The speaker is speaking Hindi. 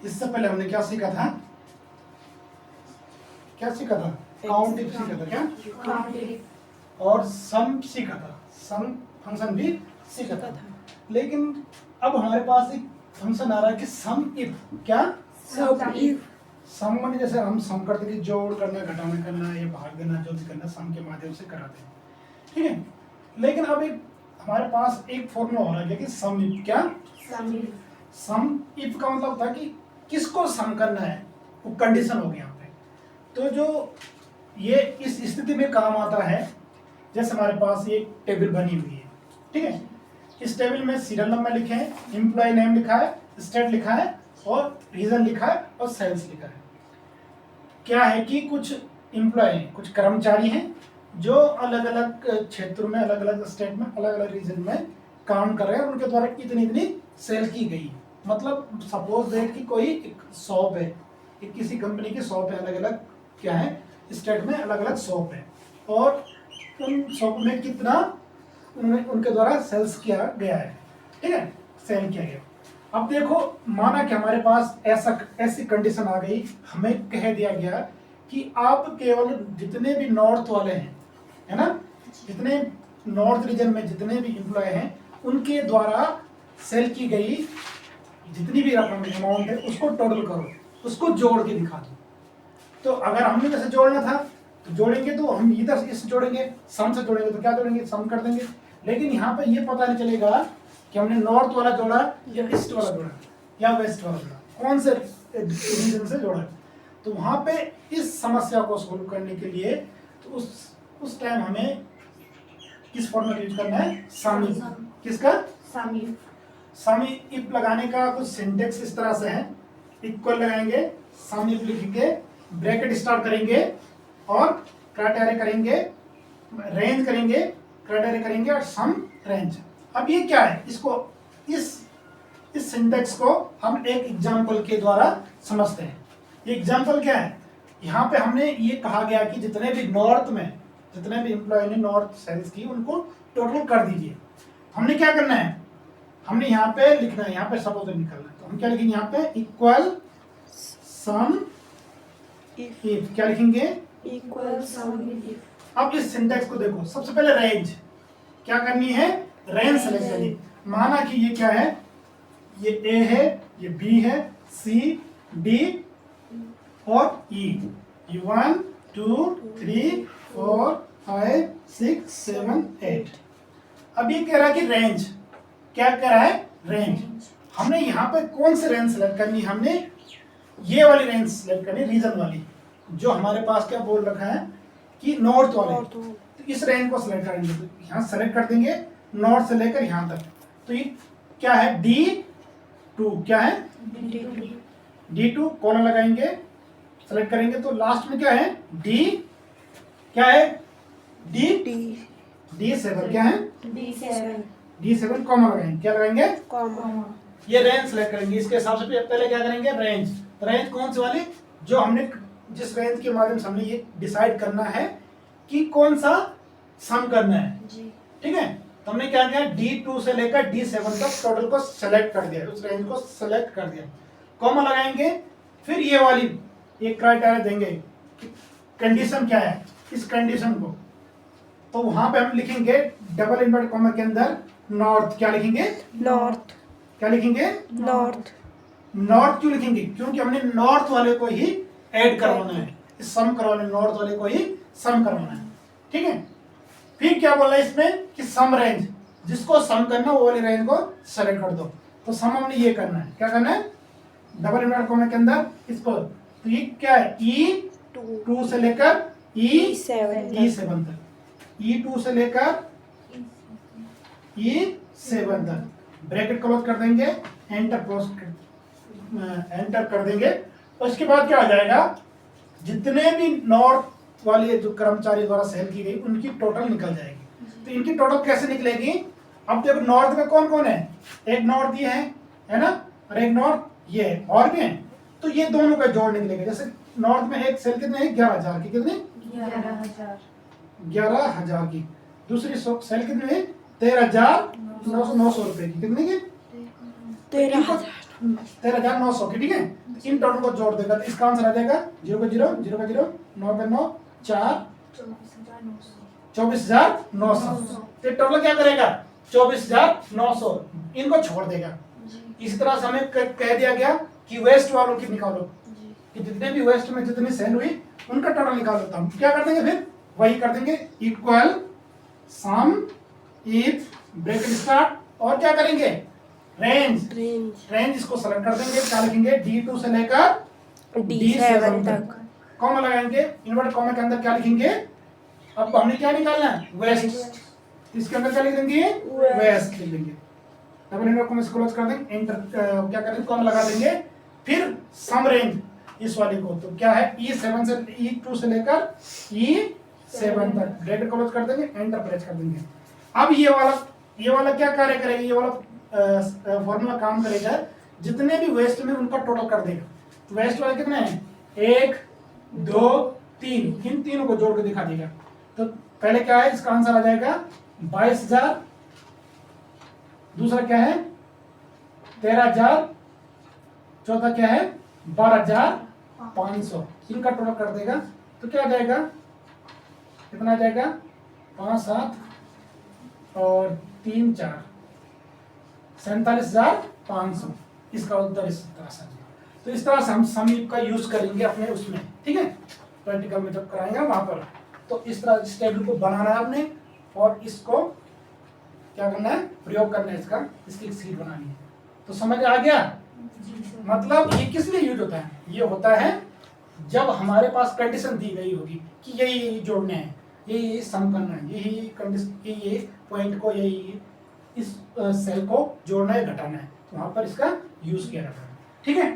इससे पहले हमने क्या सीखा था? काउंट इफ सीखा था क्या? और सम सीखा था, सम फंक्शन भी सीखा था। लेकिन अब हमारे पास एक फंक्शन आ रहा है कि सम इफ। क्या? सम माने जैसे हम सम करते कि जोड़ करना, घटाना करना या भाग देना, जो भी करना सम के माध्यम से कराते हैं, ठीक है। लेकिन अब एक हमारे पास एक फॉर्मूला हो रहा है कि सम इफ। क्या? सम इफ का मतलब था कि किसको सम करना है, वो कंडीशन हो गया यहाँ पे। तो जो ये इस स्थिति में काम आता है, जैसे हमारे पास ये टेबल बनी हुई है, ठीक है। इस टेबल में सीरियल नंबर लिखे हैं, एम्प्लॉय नेम लिखा है, स्टेट लिखा है और रीजन लिखा है और सेल्स लिखा है। क्या है कि कुछ एम्प्लॉय, कुछ कर्मचारी हैं जो अलग अलग क्षेत्रों में, अलग अलग स्टेट में, अलग अलग रीजन में काम कर रहे हैं और उनके द्वारा इतनी इतनी सेल की गई। मतलब सपोज दैट कि कोई एक शॉप है, एक किसी कंपनी की शॉप है, अलग अलग क्या है स्टेट में अलग अलग शॉप है और उन शॉप में कितना उनके द्वारा सेल्स किया गया है, ठीक है, सेल किया गया। अब देखो, माना कि हमारे पास ऐसी कंडीशन आ गई, हमें कह दिया गया कि आप केवल जितने भी नॉर्थ वाले हैं, है ना, जितने नॉर्थ रीजन में जितने भी एम्प्लॉय हैं उनके द्वारा सेल की गई जितनी भी रकम अमाउंट है उसको टोटल करो, उसको जोड़ के दिखा दो। तो अगर हमने जैसे जोड़ना था तो जोड़ेंगे तो हम इधर इससे जोड़ेंगे, सम से जोड़ेंगे तो क्या जोड़ेंगे, सम कर देंगे। लेकिन यहाँ पे ये पता नहीं चलेगा कि हमने नॉर्थ वाला जोड़ा या ईस्ट वाला जोड़ा या वेस्ट वाला जोड़ा, कौन से रीजन से जोड़ा। तो वहां पे इस समस्या को सोल्व करने के लिए तो उस टाइम हमें किस फॉर्मूला यूज करना है, सम इफ। किसका? सम इफ लगाने का कुछ सिंटेक्स इस तरह से है, इक्वल लगाएंगे, सम इफ लिखेंगे, ब्रैकेट स्टार्ट करेंगे और क्राइटेरिया करेंगे, रेंज करेंगे, क्राइटेरिया करेंगे और सम रेंज। अब ये क्या है, इसको इस सिंटेक्स को हम एक एग्जांपल के द्वारा समझते हैं। ये एग्जांपल क्या है, यहाँ पे हमने ये कहा गया कि जितने भी नॉर्थ में जितने भी एम्प्लॉय ने नॉर्थ सेल्स की उनको टोटल कर दीजिए। हमने क्या करना है, हमने यहाँ पे लिखना है, यहाँ पे सपोज निकलना है, तो हम क्या लिखेंगे यहाँ पे इक्वल सम इफ। क्या लिखेंगे? Equal some if. अब इस सिंटेक्स को देखो, सबसे पहले रेंज क्या करनी है, रेंज सेलेक्ट करनी। माना कि ये क्या है, ये ए है, ये बी है, सी डी और ई। ये 1 2 3 4 5 6 7 8। अब ये कह रहा है कि रेंज, क्या कह रहा है, रेंज। हमने यहाँ पे कौन सी रेंज सेलेक्ट करनी, हमने ये वाली रेंज सेलेक्ट करनी, रीजन वाली, जो हमारे पास क्या बोल रखा है कि नॉर्थ वाले। तो इस रेंज को सेलेक्ट करेंगे, तो यहाँ सेलेक्ट कर देंगे नॉर्थ से लेकर यहाँ तक। तो ये क्या है, D2। क्या है, D2 कॉलम लगाएंगे, सेलेक्ट करेंगे, तो लास्ट में क्या है, D क्या है, D7। क्या है, D7 कॉमा लगाएंगे, क्या लगाएंगे, ये रेंज सेलेक्ट करेंगे। इसके हिसाब से पहले क्या करेंगे, रेंज। रेंज कौन सी वाली, जो हमने जिस रेंज के माध्यम से हमने ये डिसाइड करना है कि कौन सा सम करना है, ठीक है। तो हमने क्या किया, D2 से लेकर D7 तक टोटल को सेलेक्ट कर दिया, उस रेंज को सेलेक्ट कर दिया, कॉमा लगाएंगे। फिर ये वाली एक क्राइटेरिया देंगे कि कंडीशन क्या है, इस कंडीशन को, तो वहां पे हम लिखेंगे डबल इन्वर्टेड कॉमा के अंदर नॉर्थ। क्या लिखेंगे, नॉर्थ। क्या लिखेंगे, नॉर्थ। नॉर्थ क्यों लिखेंगे, क्योंकि हमने नॉर्थ वाले को ही ऐड करवाना है, सम करवाना है, नॉर्थ वाले को ही सम करवाना है, ठीक है। फिर क्या बोला इसमें कि सम रेंज, जिसको सम करना वो वाली रेंज को सेलेक्ट कर दो। तो सम हमने ये करना है, क्या करना है, डबल इन्वर्टेड कॉमा के अंदर इसको। तो ये क्या है, E2 से लेकर E7 तक, E2 से लेकर E7 तक ब्रैकेट क्लोज कर देंगे, एंटर कर देंगे। उसके बाद क्या आ जाएगा, जितने भी नॉर्थ वाले जो कर्मचारी द्वारा सेल की गई उनकी टोटल निकल जाएगी। तो इनकी टोटल कैसे निकलेगी, अब देखो नॉर्थ में कौन कौन है, एक नॉर्थ ये है ना, और एक नॉर्थ ये है, और भी है। तो ये दोनों का जोड़ निकलेगा। जैसे नॉर्थ में एक सेल कितने है, 11,000 की, कितने, 11,000 की। दूसरी सेल कितने है, 13,900 रुपए की, कितने की, 13,900 की, ठीक है। इन टोटल को जोड़ देगा तो इसका आंसर आ जाएगा 0 का 0, 0 का 0, 9 का 9, 4, 24,900। तो टोटल क्या करेगा 24,900, इनको छोड़ देगा। इसी तरह से हमें कह दिया गया कि वेस्ट वालों की निकालो, कि जितने भी वेस्ट में जितनी सेल हुई उनका टोटल निकाल लेता हूं। क्या कर देंगे फिर वही कर देंगे, equal some if bracket start, और क्या करेंगे रेंज, रेंज इसको सेलेक्ट कर देंगे। क्या लिखेंगे D2 से लेकर D7 तक, कॉमा लगाएंगे, इन्वर्टेड कॉमा के अंदर क्या लिखेंगे, अब हमने क्या निकालना है वेस्ट, इसके अंदर क्या लिख देंगे वेस्ट लिख देंगे। डबल इन्वर्टेड कॉमा से क्लोज कर देंगे, एंटर क्या करेंगे कॉमा लगा देंगे, फिर सम रेंज इस वाले को, तो क्या है E7 से E2 से लेकर E7 तक, ब्रैकेट क्लोज कर देंगे, एंटर प्रेस कर देंगे। अब ये वाला क्या कार्य करेगा, ये वाला फॉर्मूला काम करेगा, जितने भी वेस्ट में उनका टोटल कर देगा। वेस्ट वाले कितने हैं 1 2 3, इन तीनों को जोड़ के दिखा देगा। तो पहले क्या है इसका आंसर आ जाएगा 22,000, दूसरा क्या है 13,000, चौथा क्या है 12,500, इनका टोटल कर देगा तो क्या आ जाएगा, कितना आ जाएगा 5 7 और 3 4, 47,500। इसका उत्तर इस तरह से। तो इस तरह से हम सम का यूज करेंगे अपने उसमें, ठीक है, प्रैक्टिकल में जब कराएंगे वहां पर। तो इस तरह इस टेबल को बनाना है आपने, और इसको क्या करना है प्रयोग करना है, इसकी एक सीट बनानी है। तो समझ आ गया, मतलब ये किस लिए यूज होता है, ये होता है जब हमारे पास कंडीशन दी गई होगी कि यही जोड़ने हैं, यही सम करना है, यही कंडीशन, यही पॉइंट को, यही इस सेल को जोड़ना है घटाना है, तो वहां पर इसका यूज किया जाता है, ठीक है।